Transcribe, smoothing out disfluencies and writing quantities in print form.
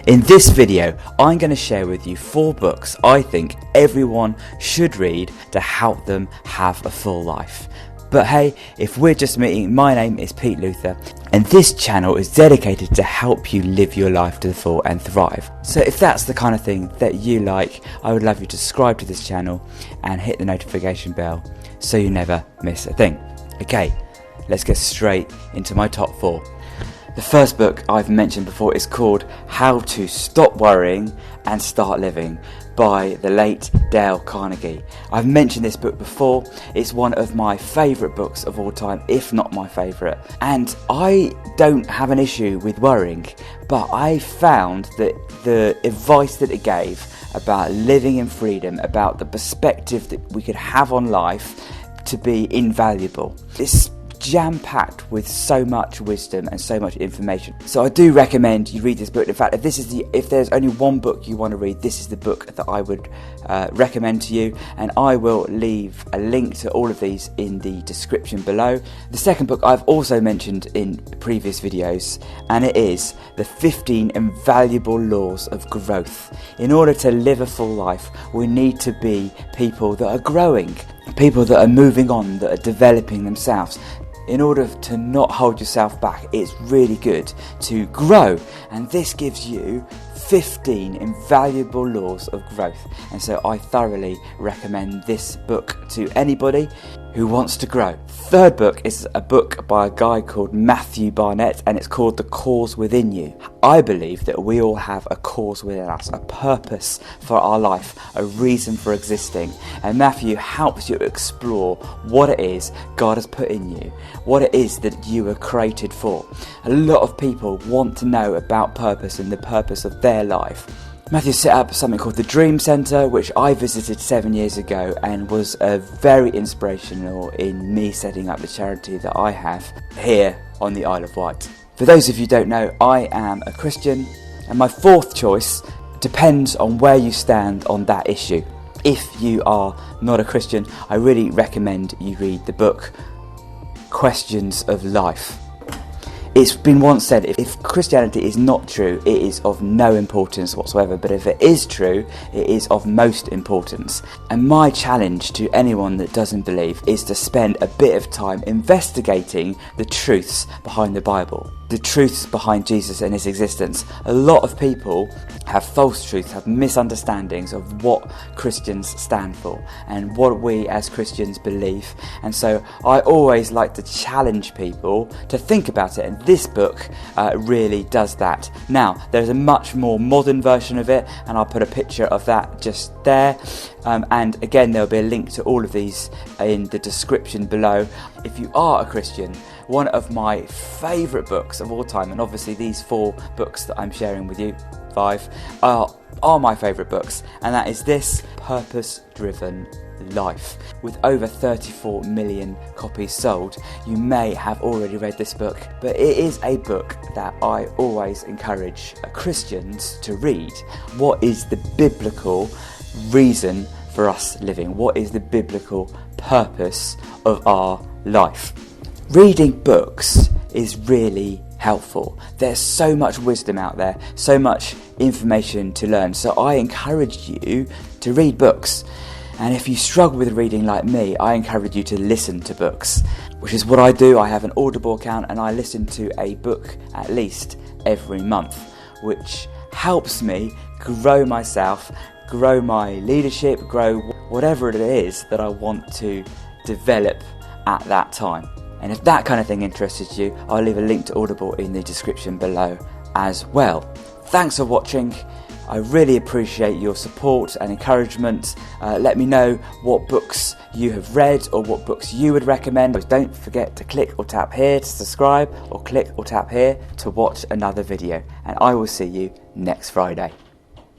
In this video, I'm going to share with you 4 books I think everyone should read to help them have a full life. But hey, if we're just meeting, my name is Pete Luther, and this channel is dedicated to help you live your life to the full and thrive. So if that's the kind of thing that you like, I would love you to subscribe to this channel and hit the notification bell so you never miss a thing. Okay, let's get straight into my top 4. The first book I've mentioned before is called How to Stop Worrying and Start Living by the late Dale Carnegie. I've mentioned this book before. It's one of my favourite books of all time, if not my favourite. And I don't have an issue with worrying, but I found that the advice that it gave about living in freedom, about the perspective that we could have on life, to be invaluable. It's jam-packed with so much wisdom and so much information. So I do recommend you read this book. In fact, if there's only one book you want to read, this is the book that I would recommend to you, and I will leave a link to all of these in the description below. The second book I've also mentioned in previous videos, and it is The 15 Invaluable Laws of Growth. In order to live a full life, we need to be people that are growing, people that are moving on, that are developing themselves. In order to not hold yourself back, it's really good to grow, and this gives you 15 invaluable laws of growth. And so I thoroughly recommend this book to anybody who wants to grow. Third book is a book by a guy called Matthew Barnett, and it's called The Cause Within You. I believe that we all have a cause within us, a purpose for our life, a reason for existing. And Matthew helps you explore what it is God has put in you, what it is that you were created for. A lot of people want to know about purpose and the purpose of their life. Matthew set up something called the Dream Centre, which I visited 7 years ago and was very inspirational in me setting up the charity that I have here on the Isle of Wight. For those of you who don't know, I am a Christian, and my fourth choice depends on where you stand on that issue. If you are not a Christian, I really recommend you read the book Questions of Life. It's been once said, if Christianity is not true, it is of no importance whatsoever, but if it is true, it is of most importance. And my challenge to anyone that doesn't believe is to spend a bit of time investigating the truths behind the Bible, the truths behind Jesus and his existence. A lot of people have false truths, have misunderstandings of what Christians stand for and what we as Christians believe. And so I always like to challenge people to think about it, and this book really does that. Now, there's a much more modern version of it, and I'll put a picture of that just there. And again, there'll be a link to all of these in the description below. If you are a Christian, one of my favourite books of all time, and obviously these 4 books that I'm sharing with you, 5, are my favourite books, and that is this Purpose-Driven Life. With over 34 million copies sold, you may have already read this book, but it is a book that I always encourage Christians to read. What is the biblical reason for us living? What is the biblical purpose of our life? Reading books is really helpful. There's so much wisdom out there, so much information to learn. So I encourage you to read books. And if you struggle with reading like me, I encourage you to listen to books, which is what I do. I have an Audible account and I listen to a book at least every month, which helps me grow myself, grow my leadership, grow whatever it is that I want to develop at that time. And if that kind of thing interests you, I'll leave a link to Audible in the description below as well. Thanks for watching. I really appreciate your support and encouragement. Let me know what books you have read or what books you would recommend. Don't forget to click or tap here to subscribe, or click or tap here to watch another video. And I will see you next Friday.